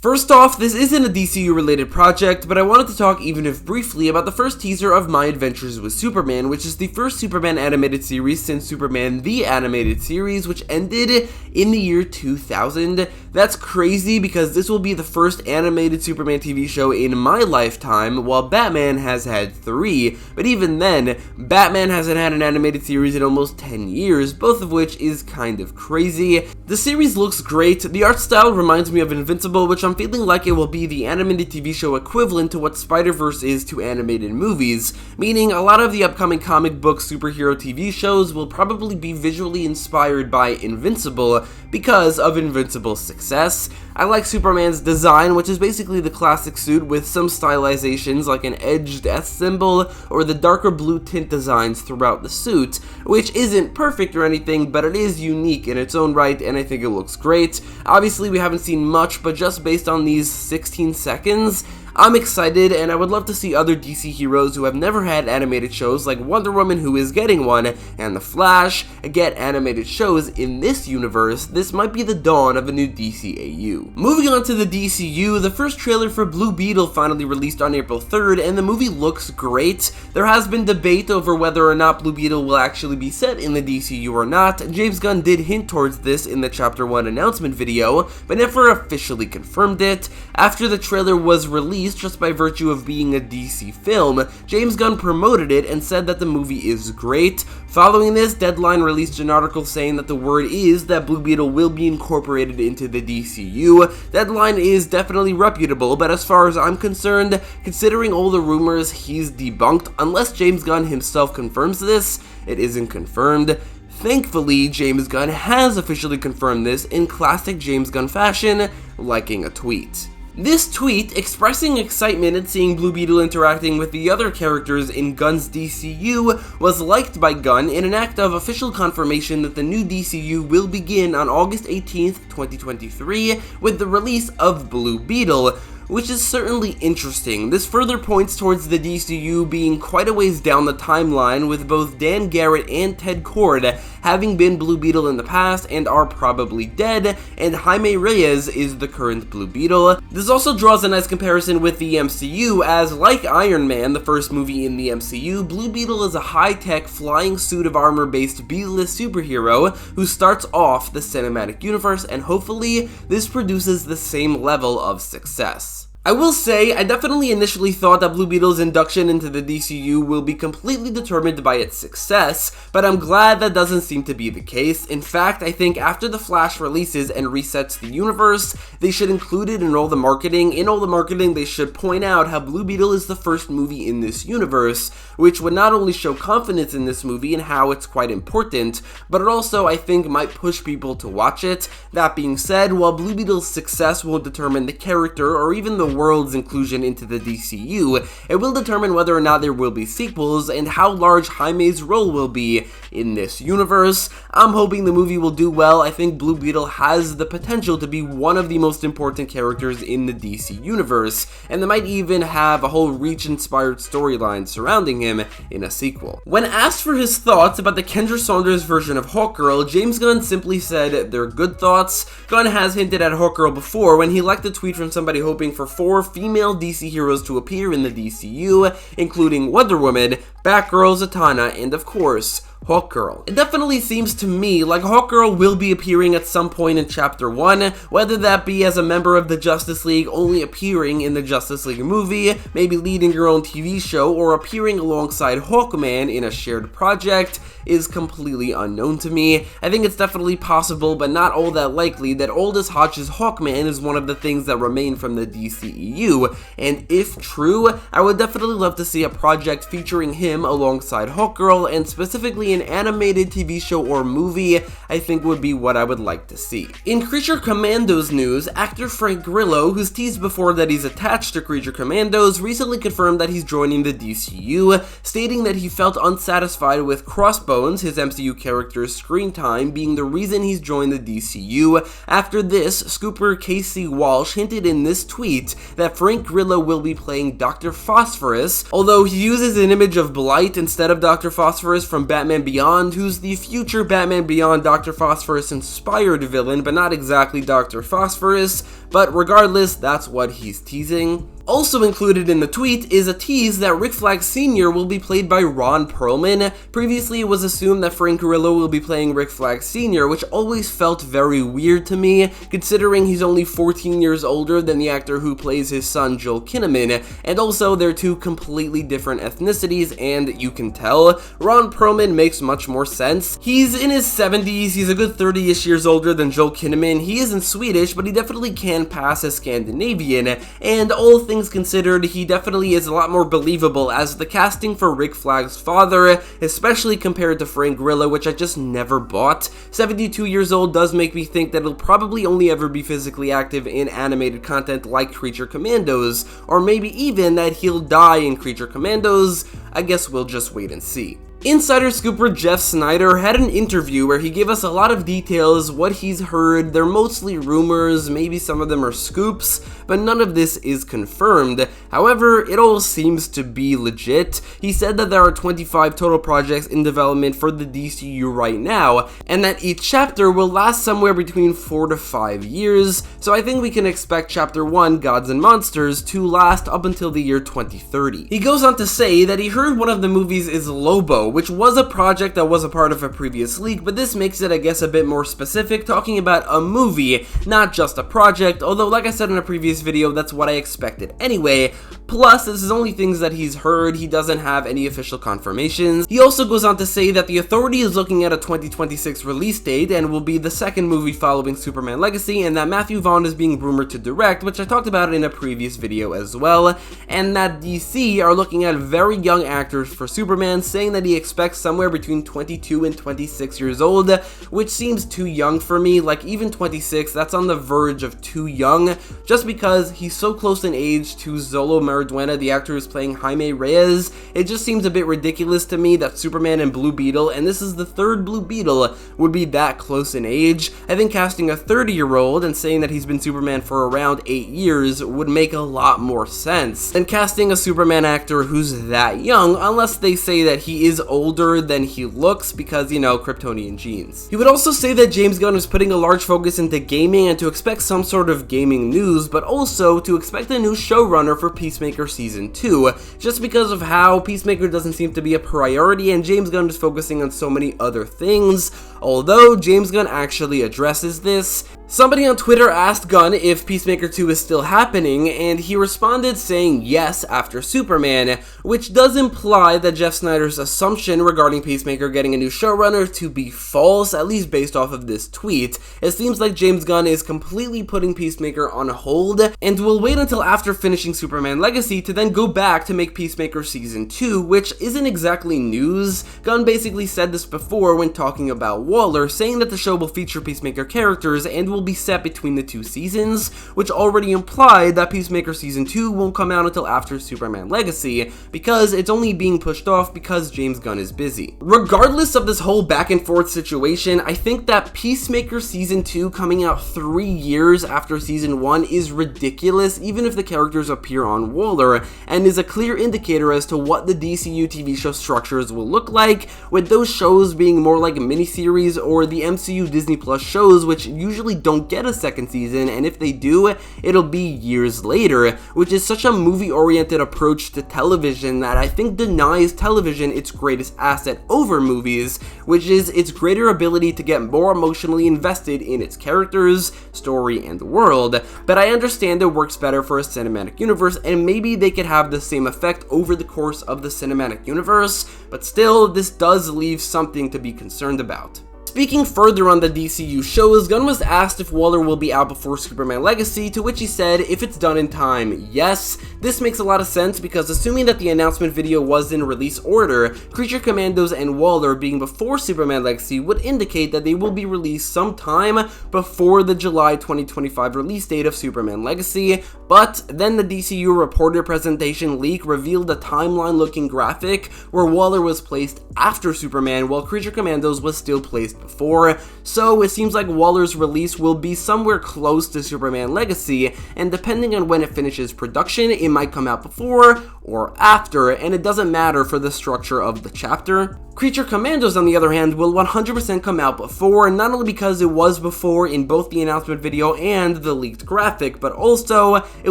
First off, this isn't a DCU related project, but I wanted to talk even if briefly about the first teaser of My Adventures with Superman, which is the first Superman animated series since Superman the Animated Series, which ended in the year 2000. That's crazy because this will be the first animated Superman TV show in my lifetime, while Batman has had 3, but even then, Batman hasn't had an animated series in almost 10 years, both of which is kind of crazy. The series looks great, the art style reminds me of Invincible, which I'm feeling like it will be the animated TV show equivalent to what Spider-Verse is to animated movies, meaning a lot of the upcoming comic book superhero TV shows will probably be visually inspired by Invincible because of Invincible's success. I like Superman's design, which is basically the classic suit with some stylizations like an edged S symbol or the darker blue tint designs throughout the suit, which isn't perfect or anything, but it is unique in its own right and I think it looks great. Obviously we haven't seen much, but just based on these 16 seconds, I'm excited, and I would love to see other DC heroes who have never had animated shows like Wonder Woman, who is getting one, and The Flash get animated shows in this universe. This might be the dawn of a new DCAU. Moving on to the DCU, the first trailer for Blue Beetle finally released on April 3rd, and the movie looks great. There has been debate over whether or not Blue Beetle will actually be set in the DCU or not. James Gunn did hint towards this in the Chapter 1 announcement video, but never officially confirmed it. After the trailer was released, just by virtue of being a DC film, James Gunn promoted it and said that the movie is great. Following this, Deadline released an article saying that the word is that Blue Beetle will be incorporated into the DCU. Deadline is definitely reputable, but as far as I'm concerned, considering all the rumors, he's debunked. Unless James Gunn himself confirms this, it isn't confirmed. Thankfully, James Gunn has officially confirmed this in classic James Gunn fashion, liking a tweet. This tweet, expressing excitement at seeing Blue Beetle interacting with the other characters in Gunn's DCU, was liked by Gunn in an act of official confirmation that the new DCU will begin on August 18th, 2023, with the release of Blue Beetle, which is certainly interesting. This further points towards the DCU being quite a ways down the timeline, with both Dan Garrett and Ted Kord having been Blue Beetle in the past and are probably dead, and Jaime Reyes is the current Blue Beetle. This also draws a nice comparison with the MCU, as like Iron Man, the first movie in the MCU, Blue Beetle is a high-tech flying suit of armor based B-list superhero who starts off the cinematic universe, and hopefully this produces the same level of success. I will say, I definitely initially thought that Blue Beetle's induction into the DCU will be completely determined by its success, but I'm glad that doesn't seem to be the case. In fact, I think after The Flash releases and resets the universe, they should include it in all the marketing. In all the marketing, they should point out how Blue Beetle is the first movie in this universe, which would not only show confidence in this movie and how it's quite important, but it also, I think, might push people to watch it. That being said, while Blue Beetle's success won't determine the character or even the world's inclusion into the DCU, it will determine whether or not there will be sequels and how large Jaime's role will be in this universe. I'm hoping the movie will do well. I think Blue Beetle has the potential to be one of the most important characters in the DC universe, and they might even have a whole Reach-inspired storyline surrounding him in a sequel. When asked for his thoughts about the Kendra Saunders version of Hawkgirl, James Gunn simply said they're good thoughts. Gunn has hinted at Hawkgirl before when he liked a tweet from somebody hoping for 4 female DC heroes to appear in the DCU, including Wonder Woman, Batgirl, Zatanna, and of course, Hawkgirl. It definitely seems to me like Hawkgirl will be appearing at some point in Chapter 1, whether that be as a member of the Justice League only appearing in the Justice League movie, maybe leading her own TV show, or appearing alongside Hawkman in a shared project is completely unknown to me. I think it's definitely possible, but not all that likely, that Aldous Hodge's Hawkman is one of the things that remain from the DCEU, and if true, I would definitely love to see a project featuring him alongside Hawkgirl, and specifically an animated TV show or movie, I think would be what I would like to see. In Creature Commandos news, actor Frank Grillo, who's teased before that he's attached to Creature Commandos, recently confirmed that he's joining the DCU, stating that he felt unsatisfied with Crossbones, his MCU character's screen time, being the reason he's joined the DCU. After this, Scooper Casey Walsh hinted in this tweet that Frank Grillo will be playing Dr. Phosphorus, although he uses an image of Blight instead of Dr. Phosphorus from Batman Beyond, who's the future Batman Beyond Dr. Phosphorus inspired villain, but not exactly Dr. Phosphorus. But regardless, that's what he's teasing. Also included in the tweet is a tease that Rick Flag Sr. will be played by Ron Perlman. Previously, it was assumed that Frank Grillo will be playing Rick Flag Sr., which always felt very weird to me, considering he's only 14 years older than the actor who plays his son Joel Kinnaman, and also they're two completely different ethnicities, and you can tell. Ron Perlman makes much more sense. He's in his 70s, he's a good 30-ish years older than Joel Kinnaman. He isn't Swedish, but he definitely can pass as Scandinavian, and all things considered, he definitely is a lot more believable as the casting for Rick Flag's father, especially compared to Frank Grillo, which I just never bought. 72 years old does make me think that he'll probably only ever be physically active in animated content like Creature Commandos, or maybe even that he'll die in Creature Commandos. I guess we'll just wait and see. Insider scooper Jeff Sneider had an interview where he gave us a lot of details, what he's heard. They're mostly rumors, maybe some of them are scoops, but none of this is confirmed. However, it all seems to be legit. He said that there are 25 total projects in development for the DCU right now, and that each chapter will last somewhere between 4 to 5 years, so I think we can expect Chapter 1, Gods and Monsters, to last up until the year 2030. He goes on to say that he heard one of the movies is Lobo, which was a project that was a part of a previous leak, but this makes it, I guess, a bit more specific, talking about a movie, not just a project, although like I said in a previous video, that's what I expected anyway. Plus, this is only things that he's heard, he doesn't have any official confirmations. He also goes on to say that the Authority is looking at a 2026 release date and will be the second movie following Superman Legacy, and that Matthew Vaughn is being rumored to direct, which I talked about in a previous video as well, and that DC are looking at very young actors for Superman, saying that he expects somewhere between 22 and 26 years old, which seems too young for me. Like, even 26, that's on the verge of too young, just because he's so close in age to Zolo Mariduena, the actor who's playing Jaime Reyes. It just seems a bit ridiculous to me that Superman and Blue Beetle, and this is the third Blue Beetle, would be that close in age. I think casting a 30-year-old and saying that he's been Superman for around 8 years would make a lot more sense than casting a Superman actor who's that young, unless they say that he is older than he looks because, you know, Kryptonian genes. He would also say that James Gunn is putting a large focus into gaming and to expect some sort of gaming news, but also to expect a new showrunner for Peacemaker Season 2, just because of how Peacemaker doesn't seem to be a priority and James Gunn is focusing on so many other things. Although James Gunn actually addresses this. Somebody on Twitter asked Gunn if Peacemaker 2 is still happening, and he responded saying yes after Superman, which does imply that Jeff Sneider's assumption regarding Peacemaker getting a new showrunner to be false, at least based off of this tweet. It seems like James Gunn is completely putting Peacemaker on hold, and will wait until after finishing Superman Legacy to then go back to make Peacemaker Season 2, which isn't exactly news. Gunn basically said this before when talking about Waller, saying that the show will feature Peacemaker characters and will be set between the two seasons, which already implied that Peacemaker Season 2 won't come out until after Superman Legacy, because it's only being pushed off because James Gunn is busy. Regardless of this whole back and forth situation, I think that Peacemaker Season 2 coming out 3 years after Season 1 is ridiculous, even if the characters appear on Waller, and is a clear indicator as to what the DCU TV show structures will look like, with those shows being more like miniseries or the MCU Disney Plus shows, which usually don't get a second season, and if they do, it'll be years later, which is such a movie-oriented approach to television that I think denies television its greatest asset over movies, which is its greater ability to get more emotionally invested in its characters, story, and world. But I understand it works better for a cinematic universe, and maybe they could have the same effect over the course of the cinematic universe, but still, this does leave something to be concerned about. Speaking further on the DCU shows, Gunn was asked if Waller will be out before Superman Legacy, to which he said, if it's done in time, yes. This makes a lot of sense because assuming that the announcement video was in release order, Creature Commandos and Waller being before Superman Legacy would indicate that they will be released sometime before the July 2025 release date of Superman Legacy, but then the DCU reporter presentation leak revealed a timeline-looking graphic where Waller was placed after Superman while Creature Commandos was still placed before, so it seems like Waller's release will be somewhere close to Superman Legacy, and depending on when it finishes production, it might come out before or after, and it doesn't matter for the structure of the chapter. Creature Commandos, on the other hand, will 100% come out before, not only because it was before in both the announcement video and the leaked graphic, but also it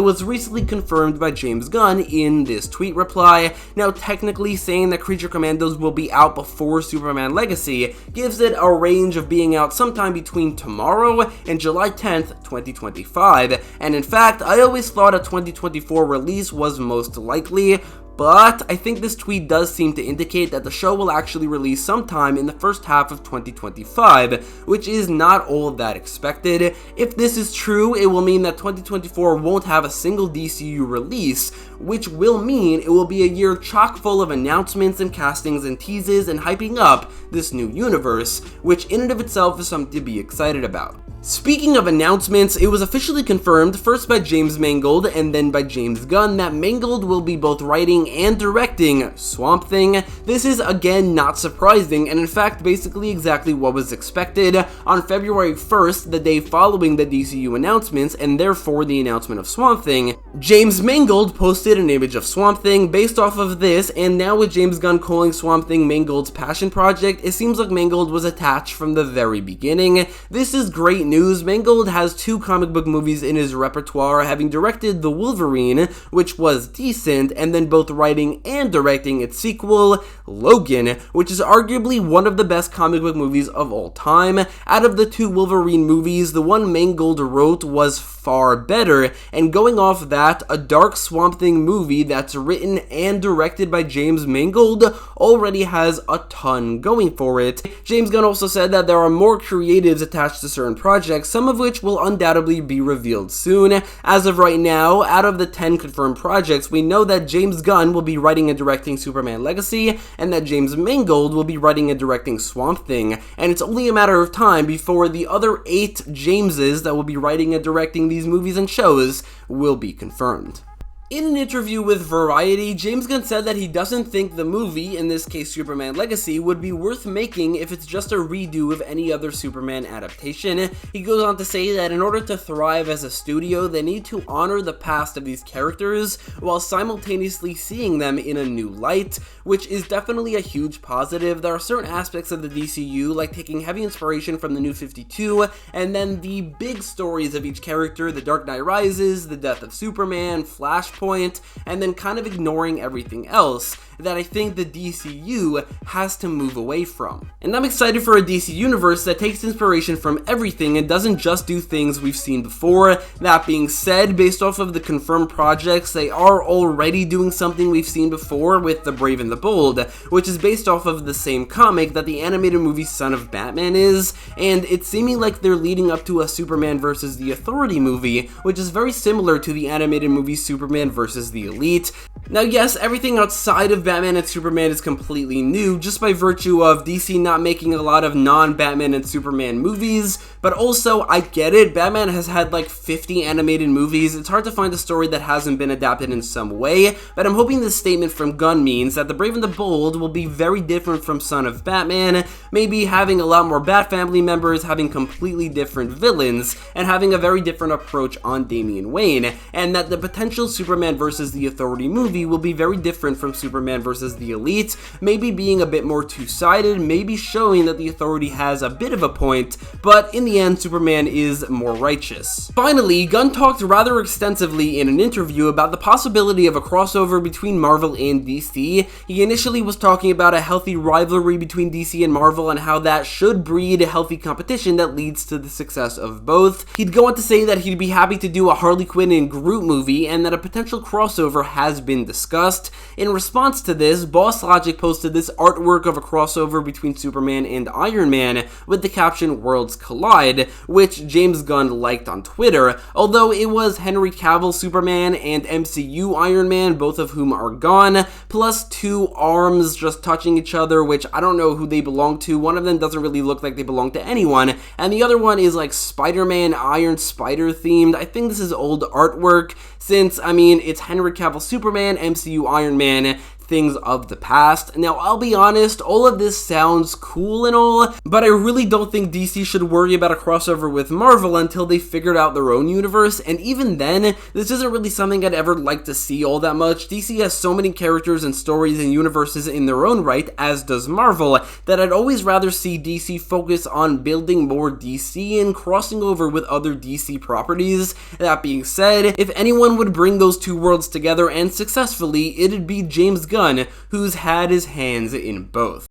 was recently confirmed by James Gunn in this tweet reply. Now, technically saying that Creature Commandos will be out before Superman Legacy gives it a range of being out sometime between tomorrow and July 10th, 2025, and in fact, I always thought a 2024 release was most likely, but I think this tweet does seem to indicate that the show will actually release sometime in the first half of 2025, which is not all that expected. If this is true, it will mean that 2024 won't have a single DCU release, which will mean it will be a year chock full of announcements and castings and teases and hyping up this new universe, which in and of itself is something to be excited about. Speaking of announcements, it was officially confirmed, first by James Mangold and then by James Gunn, that Mangold will be both writing and directing Swamp Thing. This is again not surprising, and in fact basically exactly what was expected. On February 1st, the day following the DCU announcements, and therefore the announcement of Swamp Thing, James Mangold posted an image of Swamp Thing based off of this, and now with James Gunn calling Swamp Thing Mangold's passion project, it seems like Mangold was attached from the very beginning. This is great news. Mangold has 2 comic book movies in his repertoire, having directed The Wolverine, which was decent, and then both writing and directing its sequel, Logan, which is arguably one of the best comic book movies of all time. Out of the 2 Wolverine movies, the one Mangold wrote was far better, and going off that, a dark Swamp Thing movie that's written and directed by James Mangold already has a ton going for it. James Gunn also said that there are more creatives attached to certain projects, some of which will undoubtedly be revealed soon. As of right now, out of the 10 confirmed projects, we know that James Gunn will be writing and directing Superman Legacy, and that James Mangold will be writing and directing Swamp Thing, and it's only a matter of time before the other 8 Jameses that will be writing and directing these movies and shows will be confirmed. In an interview with Variety, James Gunn said that he doesn't think the movie, in this case Superman Legacy, would be worth making if it's just a redo of any other Superman adaptation. He goes on to say that in order to thrive as a studio, they need to honor the past of these characters while simultaneously seeing them in a new light, which is definitely a huge positive. There are certain aspects of the DCU, like taking heavy inspiration from the New 52, and then the big stories of each character, The Dark Knight Rises, The Death of Superman, Flashpoint, and then kind of ignoring everything else that I think the DCU has to move away from. And I'm excited for a DC universe that takes inspiration from everything and doesn't just do things we've seen before. That being said, based off of the confirmed projects, they are already doing something we've seen before with The Brave and the Bold, which is based off of the same comic that the animated movie Son of Batman is, and it's seeming like they're leading up to a Superman vs. the Authority movie, which is very similar to the animated movie Superman vs. the Elite. Now yes, everything outside of Batman and Superman is completely new, just by virtue of DC not making a lot of non-Batman and Superman movies, but also, I get it, Batman has had like 50 animated movies, it's hard to find a story that hasn't been adapted in some way, but I'm hoping this statement from Gunn means that The Brave and the Bold will be very different from Son of Batman, maybe having a lot more Bat family members, having completely different villains, and having a very different approach on Damian Wayne, and that the potential Superman vs. the Authority movie will be very different from Superman vs. the Elite, maybe being a bit more two-sided, maybe showing that the Authority has a bit of a point, but in the end, Superman is more righteous. Finally, Gunn talked rather extensively in an interview about the possibility of a crossover between Marvel and DC. He initially was talking about a healthy rivalry between DC and Marvel and how that should breed a healthy competition that leads to the success of both. He'd go on to say that he'd be happy to do a Harley Quinn and Groot movie and that a potential crossover has been discussed. In response to this, Boss Logic posted this artwork of a crossover between Superman and Iron Man with the caption "Worlds Collide," which James Gunn liked on Twitter, although it was Henry Cavill Superman and MCU Iron Man, both of whom are gone, plus 2 arms just touching each other, which I don't know who they belong to. One of them doesn't really look like they belong to anyone, and the other one is like Spider-Man Iron Spider themed. I think this is old artwork, since, I mean, it's Henry Cavill Superman, MCU Iron Man, things of the past. Now, I'll be honest, all of this sounds cool and all, but I really don't think DC should worry about a crossover with Marvel until they figured out their own universe, and even then, this isn't really something I'd ever like to see all that much. DC has so many characters and stories and universes in their own right, as does Marvel, that I'd always rather see DC focus on building more DC and crossing over with other DC properties. That being said, if anyone would bring those two worlds together and successfully, it'd be James Gunn, who's had his hands in both.